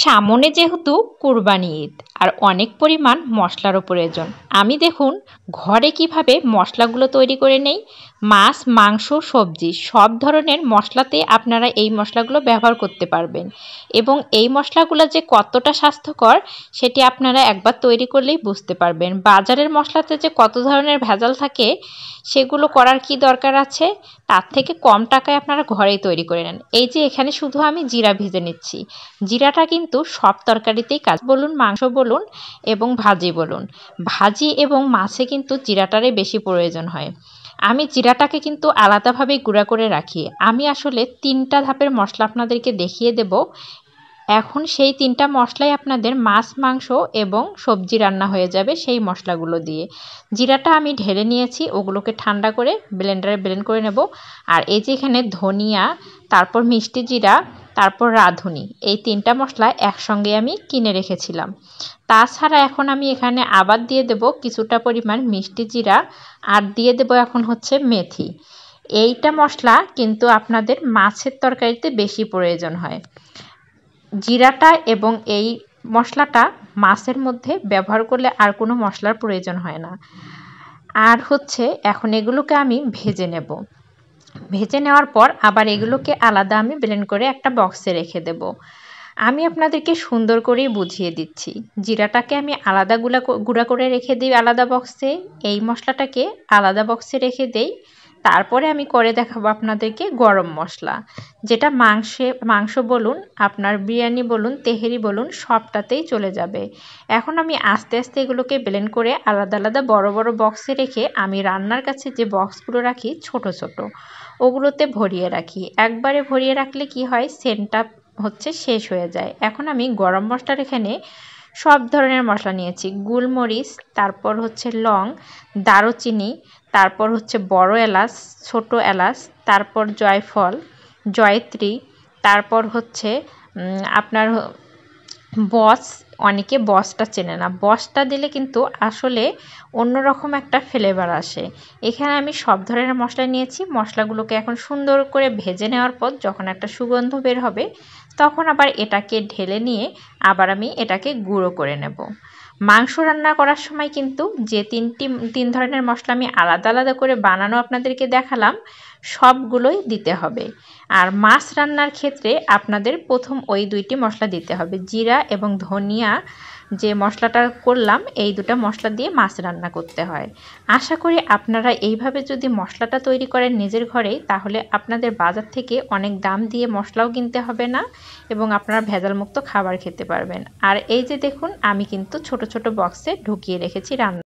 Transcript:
সামনে যেহেতু কুরবানি ঈদ আর অনেক পরিমাণ মশলারও প্রয়োজন। আমি দেখুন ঘরে কিভাবে মশলাগুলো তৈরি করে নেই। মাছ, মাংস, সবজি সব ধরনের মশলাতে আপনারা এই মশলাগুলো ব্যবহার করতে পারবেন এবং এই মশলাগুলো যে কতটা স্বাস্থ্যকর সেটি আপনারা একবার তৈরি করলেই বুঝতে পারবেন। বাজারের মশলাতে যে কত ধরনের ভেজাল থাকে সেগুলো করার কি দরকার আছে, তার থেকে কম টাকায় আপনারা ঘরেই তৈরি করে নেন। এই যে এখানে শুধু আমি জিরা ভেজে নিচ্ছি। জিরাটা কিন্তু সব তরকারিতেই কাজ, বলুন মাংস বলুন এবং ভাজি বলুন, ভাজি এবং মাছে কিন্তু জিরাটারই বেশি প্রয়োজন হয়। আমি জিরাটাকে কিন্তু আলাদাভাবেই গুঁড়া করে রাখি। আমি আসলে 3টা ধাপের মশলা আপনাদেরকে দেখিয়ে দেব। এখন সেই 3টা মশলাই আপনাদের মাছ, মাংস এবং সবজি রান্না হয়ে যাবে সেই মশলাগুলো দিয়ে। জিরাটা আমি ঢেলে নিয়েছি, ওগুলোকে ঠান্ডা করে ব্লেন্ডারে ব্লেন্ড করে নেব। আর এই যে এখানে ধনিয়া, তারপর মিষ্টি জিরা, তারপর রাঁধুনি, এই 3টা মশলা একসঙ্গে আমি কিনে রেখেছিলাম। তাছাড়া এখন আমি এখানে আবার দিয়ে দেব কিছুটা পরিমাণ মিষ্টি জিরা, আর দিয়ে দেব এখন হচ্ছে মেথি। এইটা মশলা কিন্তু আপনাদের মাছের তরকারিতে বেশি প্রয়োজন হয়। জিরাটা এবং এই মশলাটা মাছের মধ্যে ব্যবহার করলে আর কোনো মশলার প্রয়োজন হয় না। আর হচ্ছে এখন এগুলোকে আমি ভেজে নেব। ভেজে নেওয়ার পর আবার এগুলোকে আলাদা আমি ব্লেন্ড করে একটা বক্সে রেখে দেব। আমি আপনাদেরকে সুন্দর করেই বুঝিয়ে দিচ্ছি। জিরাটাকে আমি আলাদা গুঁড়া করে রেখে দিই আলাদা বক্সে, এই মশলাটাকে আলাদা বক্সে রেখে দেই। তারপরে আমি করে দেখাবো আপনাদেরকে গরম মশলা, যেটা মাংস বলুন, আপনার বিরিয়ানি বলুন, তেহেরি বলুন, সবটাতেই চলে যাবে। এখন আমি আস্তে আস্তে এগুলোকে ব্লেন্ড করে আলাদা আলাদা বড় বড় বক্সে রেখে আমি রান্নার কাছে যে বক্সগুলো রাখি ছোট ছোট, ওগুলোতে ভরিয়ে রাখি। একবারে ভরিয়ে রাখলে কি হয়, সেন্টটা হচ্ছে শেষ হয়ে যায়। এখন আমি গরম মশলার এখানে সব ধরনের মশলা নিয়েছি। গোলমরিচ, তারপর হচ্ছে লং, দারুচিনি, তারপর হচ্ছে বড় এলাচ, ছোট এলাচ, তারপর জয়ফল, জয়ত্রী, তারপর হচ্ছে আপনার বস। অনেকে বসটা চেনে না, বসটা দিলে কিন্তু আসলে অন্যরকম একটা ফ্লেভার আসে। এখানে আমি সব ধরনের মশলা নিয়েছি। মশলাগুলোকে এখন সুন্দর করে ভেজে নেওয়ার পর যখন একটা সুগন্ধ বের হবে, তখন আবার এটাকে ঢেলে নিয়ে আবার আমি এটাকে গুঁড়ো করে নেব। মাংস রান্না করার সময় কিন্তু যে 3 ধরনের মশলা আমি আলাদা আলাদা করে বানানো আপনাদেরকে দেখালাম, সবগুলোই দিতে হবে। আর মাছ রান্নার ক্ষেত্রে আপনাদের প্রথম ওই 2টি মশলা দিতে হবে। জিরা এবং ধনিয়া যে মশলাটা করলাম, এই 2টা মশলা দিয়ে মাছ রান্না করতে হয়। আশা করি আপনারা এইভাবে যদি মশলাটা তৈরি করেন নিজের ঘরেই, তাহলে আপনাদের বাজার থেকে অনেক দাম দিয়ে মশলাও কিনতে হবে না এবং আপনারা ভেজালমুক্ত খাবার খেতে পারবেন। আর এই যে দেখুন, আমি কিন্তু ছোট ছোট বক্সে ঢুকিয়ে রেখেছি রান্না।